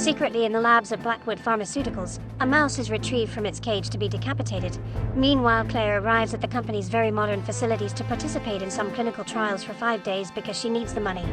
Secretly in the labs of Blackwood Pharmaceuticals, a mouse is retrieved from its cage to be decapitated. Meanwhile, Claire arrives at the company's very modern facilities to participate in some clinical trials for 5 days because she needs the money.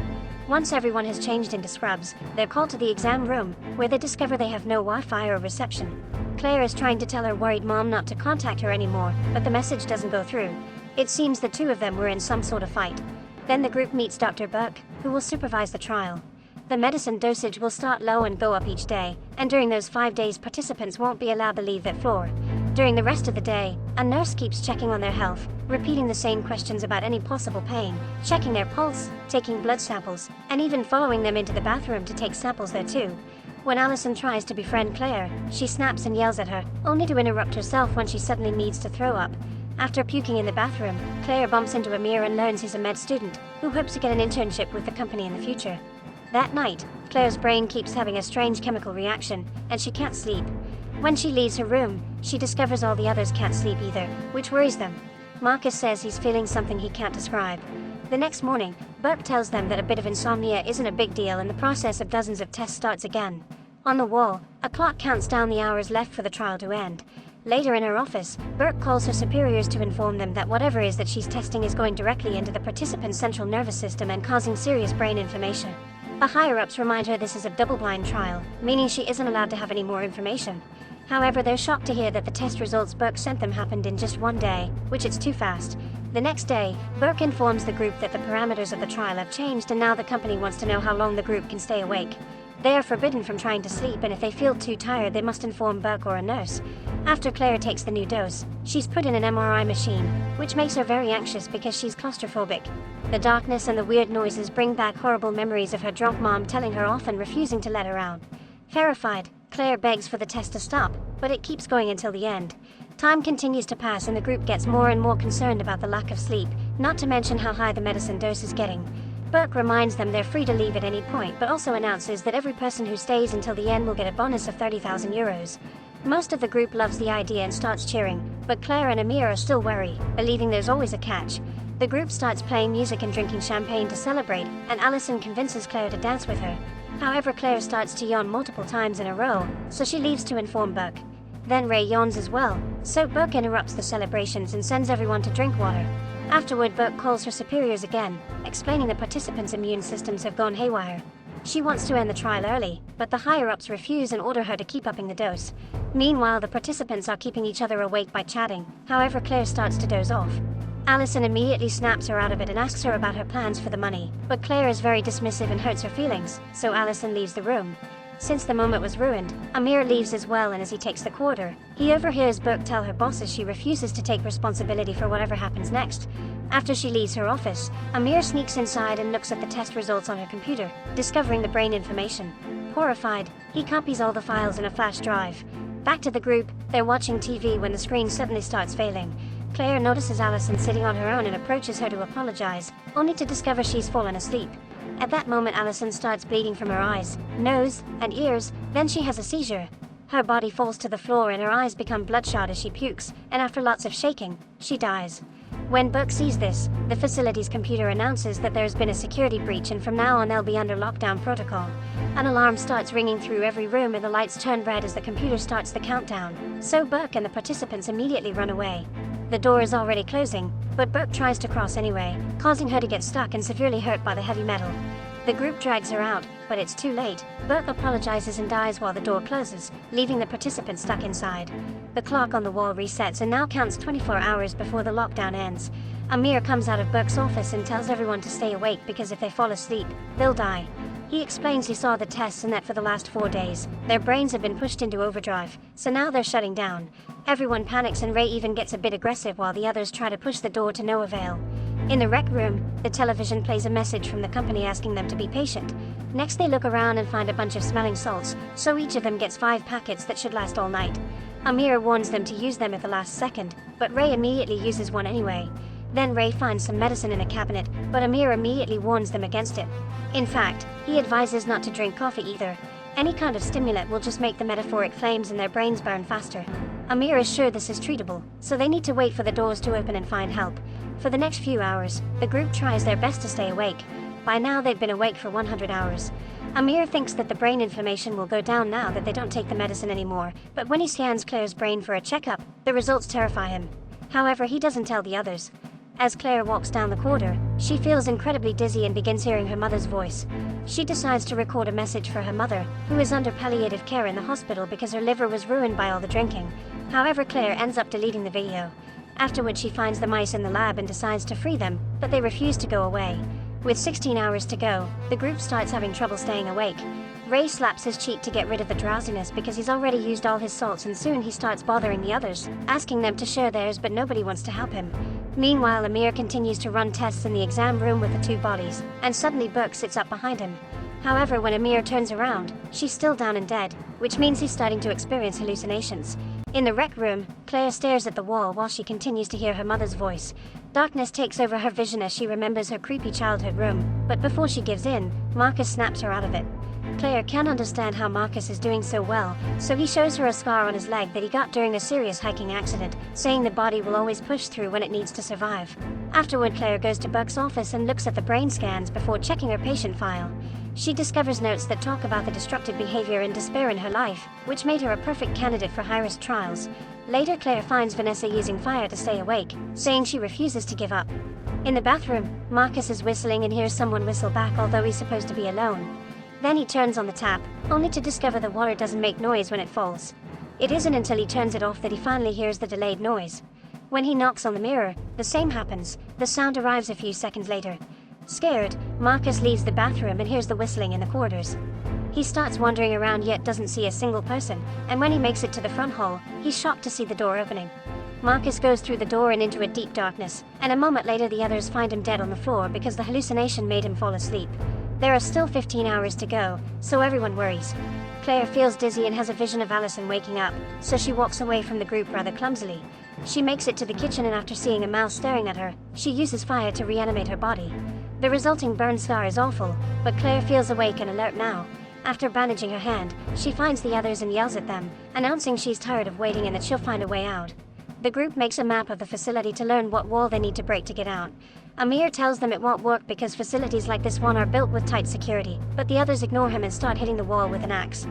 Once everyone has changed into scrubs, they're called to the exam room, where they discover they have no Wi-Fi or reception. Claire is trying to tell her worried mom not to contact her anymore, but the message doesn't go through. It seems the two of them were in some sort of fight. Then the group meets Dr. Burke, who will supervise the trial. The medicine dosage will start low and go up each day, and during those 5 days participants won't be allowed to leave that floor. During the rest of the day, a nurse keeps checking on their health, repeating the same questions about any possible pain, checking their pulse, taking blood samples, and even following them into the bathroom to take samples there too. When Allison tries to befriend Claire, she snaps and yells at her, only to interrupt herself when she suddenly needs to throw up. After puking in the bathroom, Claire bumps into Amir and learns he's a med student, who hopes to get an internship with the company in the future. That night, Claire's brain keeps having a strange chemical reaction, and she can't sleep. When she leaves her room, she discovers all the others can't sleep either, which worries them. Marcus says he's feeling something he can't describe. The next morning, Burke tells them that a bit of insomnia isn't a big deal and the process of dozens of tests starts again. On the wall, a clock counts down the hours left for the trial to end. Later in her office, Burke calls her superiors to inform them that whatever it is that she's testing is going directly into the participant's central nervous system and causing serious brain inflammation. The higher-ups remind her this is a double-blind trial, meaning she isn't allowed to have any more information. However, they're shocked to hear that the test results Burke sent them happened in just 1 day, which is too fast. The next day, Burke informs the group that the parameters of the trial have changed and now the company wants to know how long the group can stay awake. They are forbidden from trying to sleep, and if they feel too tired they must inform Burke or a nurse. After Claire takes the new dose, she's put in an MRI machine, which makes her very anxious because she's claustrophobic. The darkness and the weird noises bring back horrible memories of her drunk mom telling her off and refusing to let her out. Terrified, Claire begs for the test to stop, but it keeps going until the end. Time continues to pass and the group gets more and more concerned about the lack of sleep, not to mention how high the medicine dose is getting. Burke reminds them they're free to leave at any point, but also announces that every person who stays until the end will get a bonus of 30,000 euros. Most of the group loves the idea and starts cheering, but Claire and Amir are still wary, believing there's always a catch. The group starts playing music and drinking champagne to celebrate, and Allison convinces Claire to dance with her. However, Claire starts to yawn multiple times in a row, so she leaves to inform Burke. Then Ray yawns as well, so Burke interrupts the celebrations and sends everyone to drink water. Afterward, Burke calls her superiors again, explaining the participants' immune systems have gone haywire. She wants to end the trial early, but the higher-ups refuse and order her to keep upping the dose. Meanwhile, the participants are keeping each other awake by chatting, however Claire starts to doze off. Allison immediately snaps her out of it and asks her about her plans for the money, but Claire is very dismissive and hurts her feelings, so Allison leaves the room. Since the moment was ruined, Amir leaves as well, and as he takes the quarter, he overhears Burke tell her bosses she refuses to take responsibility for whatever happens next. After she leaves her office, Amir sneaks inside and looks at the test results on her computer, discovering the brain information. Horrified, he copies all the files in a flash drive. Back to the group, they're watching TV when the screen suddenly starts failing. Claire notices Allison sitting on her own and approaches her to apologize, only to discover she's fallen asleep. At that moment, Allison starts bleeding from her eyes, nose, and ears, then she has a seizure. Her body falls to the floor and her eyes become bloodshot as she pukes, and after lots of shaking, she dies. When Burke sees this, the facility's computer announces that there's been a security breach and from now on they'll be under lockdown protocol. An alarm starts ringing through every room and the lights turn red as the computer starts the countdown, so Burke and the participants immediately run away. The door is already closing, but Burke tries to cross anyway, causing her to get stuck and severely hurt by the heavy metal. The group drags her out, but it's too late. Burke apologizes and dies while the door closes, leaving the participants stuck inside. The clock on the wall resets and now counts 24 hours before the lockdown ends. Amir comes out of Burke's office and tells everyone to stay awake because if they fall asleep, they'll die. He explains he saw the tests and that for the last 4 days, their brains have been pushed into overdrive, so now they're shutting down. Everyone panics and Ray even gets a bit aggressive while the others try to push the door to no avail. In the rec room, the television plays a message from the company asking them to be patient. Next they look around and find a bunch of smelling salts, so each of them gets 5 packets that should last all night. Amir warns them to use them at the last second, but Ray immediately uses one anyway. Then Ray finds some medicine in a cabinet, but Amir immediately warns them against it. In fact, he advises not to drink coffee either. Any kind of stimulant will just make the metaphoric flames in their brains burn faster. Amir is sure this is treatable, so they need to wait for the doors to open and find help. For the next few hours, the group tries their best to stay awake. By now they've been awake for 100 hours. Amir thinks that the brain inflammation will go down now that they don't take the medicine anymore, but when he scans Claire's brain for a checkup, the results terrify him. However, he doesn't tell the others. As Claire walks down the corridor, she feels incredibly dizzy and begins hearing her mother's voice. She decides to record a message for her mother, who is under palliative care in the hospital because her liver was ruined by all the drinking. However, Claire ends up deleting the video. Afterward, she finds the mice in the lab and decides to free them, but they refuse to go away. With 16 hours to go, the group starts having trouble staying awake. Ray slaps his cheek to get rid of the drowsiness because he's already used all his salts, and soon he starts bothering the others, asking them to share theirs, but nobody wants to help him. Meanwhile, Amir continues to run tests in the exam room with the two bodies, and suddenly Burke sits up behind him. However, when Amir turns around, she's still down and dead, which means he's starting to experience hallucinations. In the rec room, Claire stares at the wall while she continues to hear her mother's voice. Darkness takes over her vision as she remembers her creepy childhood room, but before she gives in, Marcus snaps her out of it. Claire can't understand how Marcus is doing so well, so he shows her a scar on his leg that he got during a serious hiking accident, saying the body will always push through when it needs to survive. Afterward, Claire goes to Buck's office and looks at the brain scans before checking her patient file. She discovers notes that talk about the destructive behavior and despair in her life, which made her a perfect candidate for high-risk trials. Later, Claire finds Vanessa using fire to stay awake, saying she refuses to give up. In the bathroom, Marcus is whistling and hears someone whistle back, although he's supposed to be alone. Then he turns on the tap, only to discover the water doesn't make noise when it falls. It isn't until he turns it off that he finally hears the delayed noise. When he knocks on the mirror, the same happens. The sound arrives a few seconds later. Scared, Marcus leaves the bathroom and hears the whistling in the corridors. He starts wandering around yet doesn't see a single person, and when he makes it to the front hall, he's shocked to see the door opening. Marcus goes through the door and into a deep darkness, and a moment later the others find him dead on the floor because the hallucination made him fall asleep. There are still 15 hours to go, so everyone worries. Claire feels dizzy and has a vision of Allison waking up, so she walks away from the group rather clumsily. She makes it to the kitchen, and after seeing a mouse staring at her, she uses fire to reanimate her body. The resulting burn scar is awful, but Claire feels awake and alert now. After bandaging her hand, she finds the others and yells at them, announcing she's tired of waiting and that she'll find a way out. The group makes a map of the facility to learn what wall they need to break to get out. Amir tells them it won't work because facilities like this one are built with tight security, but the others ignore him and start hitting the wall with an axe.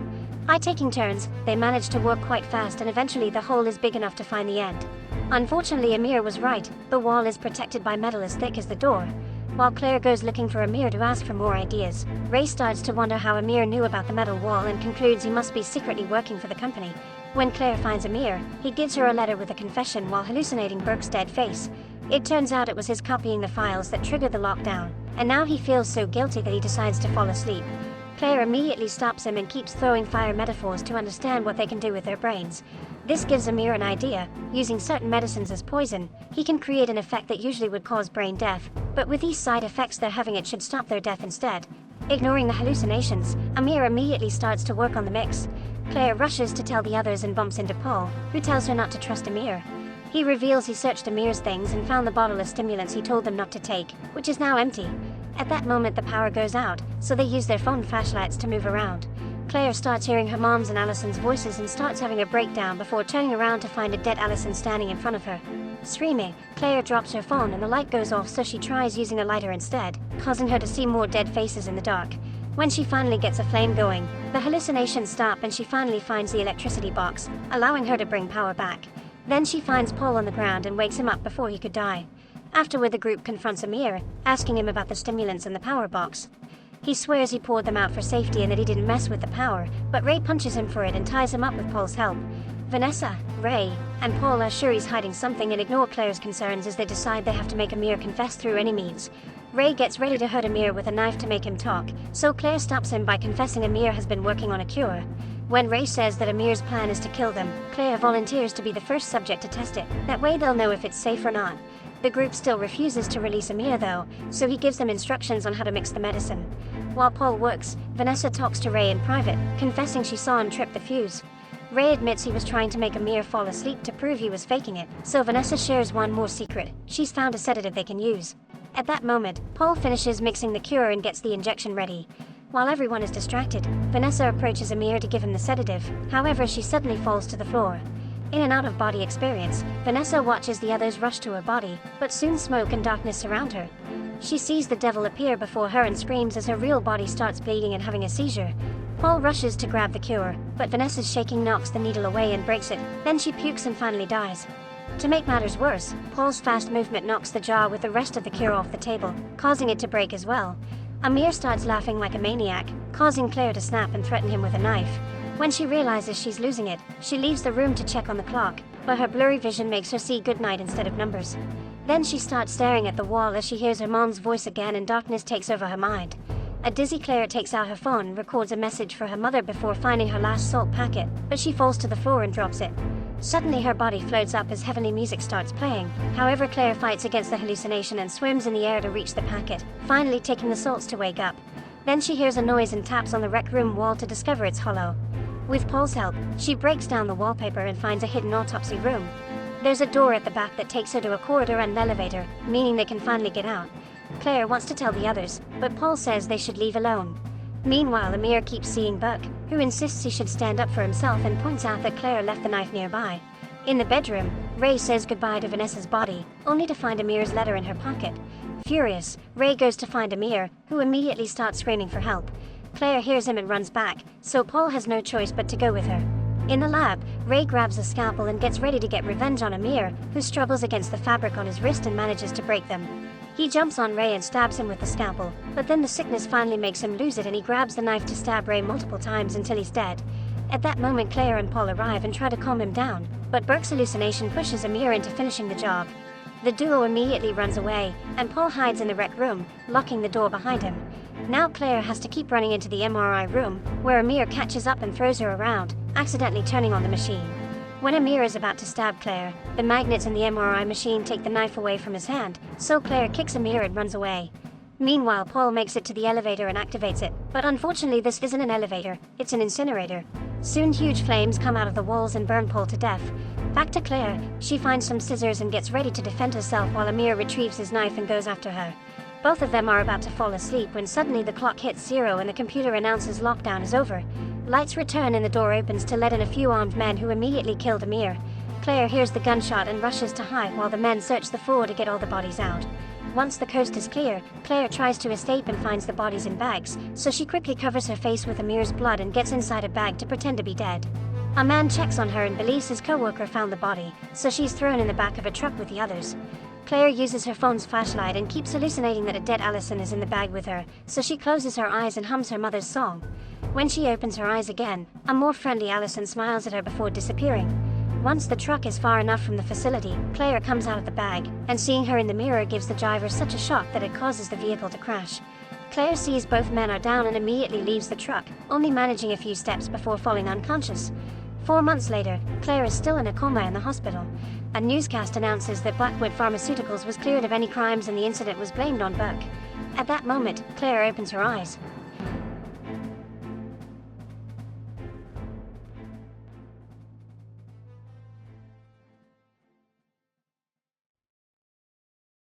By taking turns, they manage to work quite fast, and eventually the hole is big enough to find the end. Unfortunately, Amir was right. The wall is protected by metal as thick as the door. While Claire goes looking for Amir to ask for more ideas, Ray starts to wonder how Amir knew about the metal wall and concludes he must be secretly working for the company. When Claire finds Amir, he gives her a letter with a confession while hallucinating Burke's dead face. It turns out it was his copying the files that triggered the lockdown, and now he feels so guilty that he decides to fall asleep. Claire immediately stops him and keeps throwing fire metaphors to understand what they can do with their brains. This gives Amir an idea. Using certain medicines as poison, he can create an effect that usually would cause brain death, but with these side effects they're having, it should stop their death instead. Ignoring the hallucinations, Amir immediately starts to work on the mix. Claire rushes to tell the others and bumps into Paul, who tells her not to trust Amir. He reveals he searched Amir's things and found the bottle of stimulants he told them not to take, which is now empty. At that moment the power goes out, so they use their phone flashlights to move around. Claire starts hearing her mom's and Allison's voices and starts having a breakdown before turning around to find a dead Allison standing in front of her. Screaming, Claire drops her phone and the light goes off, so she tries using a lighter instead, causing her to see more dead faces in the dark. When she finally gets a flame going, the hallucinations stop and she finally finds the electricity box, allowing her to bring power back. Then she finds Paul on the ground and wakes him up before he could die. Afterward, the group confronts Amir, asking him about the stimulants in the power box. He swears he poured them out for safety and that he didn't mess with the power, but Ray punches him for it and ties him up with Paul's help. Vanessa, Ray, and Paul are sure he's hiding something and ignore Claire's concerns as they decide they have to make Amir confess through any means. Ray gets ready to hurt Amir with a knife to make him talk, so Claire stops him by confessing Amir has been working on a cure. When Ray says that Amir's plan is to kill them, Claire volunteers to be the first subject to test it. That way they'll know if it's safe or not. The group still refuses to release Amir though, so he gives them instructions on how to mix the medicine. While Paul works, Vanessa talks to Ray in private, confessing she saw him trip the fuse. Ray admits he was trying to make Amir fall asleep to prove he was faking it, so Vanessa shares one more secret. She's found a sedative they can use. At that moment, Paul finishes mixing the cure and gets the injection ready. While everyone is distracted, Vanessa approaches Amir to give him the sedative. However, she suddenly falls to the floor. In an out-of-body experience, Vanessa watches the others rush to her body, but soon smoke and darkness surround her. She sees the devil appear before her and screams as her real body starts bleeding and having a seizure. Paul rushes to grab the cure, but Vanessa's shaking knocks the needle away and breaks it, then she pukes and finally dies. To make matters worse, Paul's fast movement knocks the jar with the rest of the cure off the table, causing it to break as well. Amir starts laughing like a maniac, causing Claire to snap and threaten him with a knife. When she realizes she's losing it, she leaves the room to check on the clock, but her blurry vision makes her see goodnight instead of numbers. Then she starts staring at the wall as she hears her mom's voice again and darkness takes over her mind. A dizzy Claire takes out her phone and records a message for her mother before finding her last salt packet, but she falls to the floor and drops it. Suddenly her body floats up as heavenly music starts playing. However, Claire fights against the hallucination and swims in the air to reach the packet, finally taking the salts to wake up. Then she hears a noise and taps on the rec room wall to discover it's hollow. With Paul's help, she breaks down the wallpaper and finds a hidden autopsy room. There's a door at the back that takes her to a corridor and an elevator, meaning they can finally get out. Claire wants to tell the others, but Paul says they should leave alone. Meanwhile, Amir keeps seeing Buck, who insists he should stand up for himself and points out that Claire left the knife nearby. In the bedroom, Ray says goodbye to Vanessa's body, only to find Amir's letter in her pocket. Furious, Ray goes to find Amir, who immediately starts screaming for help. Claire hears him and runs back, so Paul has no choice but to go with her. In the lab, Ray grabs a scalpel and gets ready to get revenge on Amir, who struggles against the fabric on his wrist and manages to break them. He jumps on Ray and stabs him with the scalpel, but then the sickness finally makes him lose it and he grabs the knife to stab Ray multiple times until he's dead. At that moment, Claire and Paul arrive and try to calm him down, but Burke's hallucination pushes Amir into finishing the job. The duo immediately runs away, and Paul hides in the rec room, locking the door behind him. Now Claire has to keep running into the MRI room, where Amir catches up and throws her around, accidentally turning on the machine. When Amir is about to stab Claire, the magnets in the MRI machine take the knife away from his hand, so Claire kicks Amir and runs away. Meanwhile, Paul makes it to the elevator and activates it, but unfortunately this isn't an elevator, it's an incinerator. Soon huge flames come out of the walls and burn Paul to death. Back to Claire, she finds some scissors and gets ready to defend herself while Amir retrieves his knife and goes after her. Both of them are about to fall asleep when suddenly the clock hits 0 and the computer announces lockdown is over. Lights return and the door opens to let in a few armed men who immediately killed Amir. Claire hears the gunshot and rushes to hide while the men search the floor to get all the bodies out. Once the coast is clear, Claire tries to escape and finds the bodies in bags, so she quickly covers her face with Amir's blood and gets inside a bag to pretend to be dead. A man checks on her and believes his co-worker found the body, so she's thrown in the back of a truck with the others. Claire uses her phone's flashlight and keeps hallucinating that a dead Allison is in the bag with her, so she closes her eyes and hums her mother's song. When she opens her eyes again, a more friendly Allison smiles at her before disappearing. Once the truck is far enough from the facility, Claire comes out of the bag, and seeing her in the mirror gives the driver such a shock that it causes the vehicle to crash. Claire sees both men are down and immediately leaves the truck, only managing a few steps before falling unconscious. 4 months later, Claire is still in a coma in the hospital. A newscast announces that Blackwood Pharmaceuticals was cleared of any crimes and the incident was blamed on Burke. At that moment, Claire opens her eyes,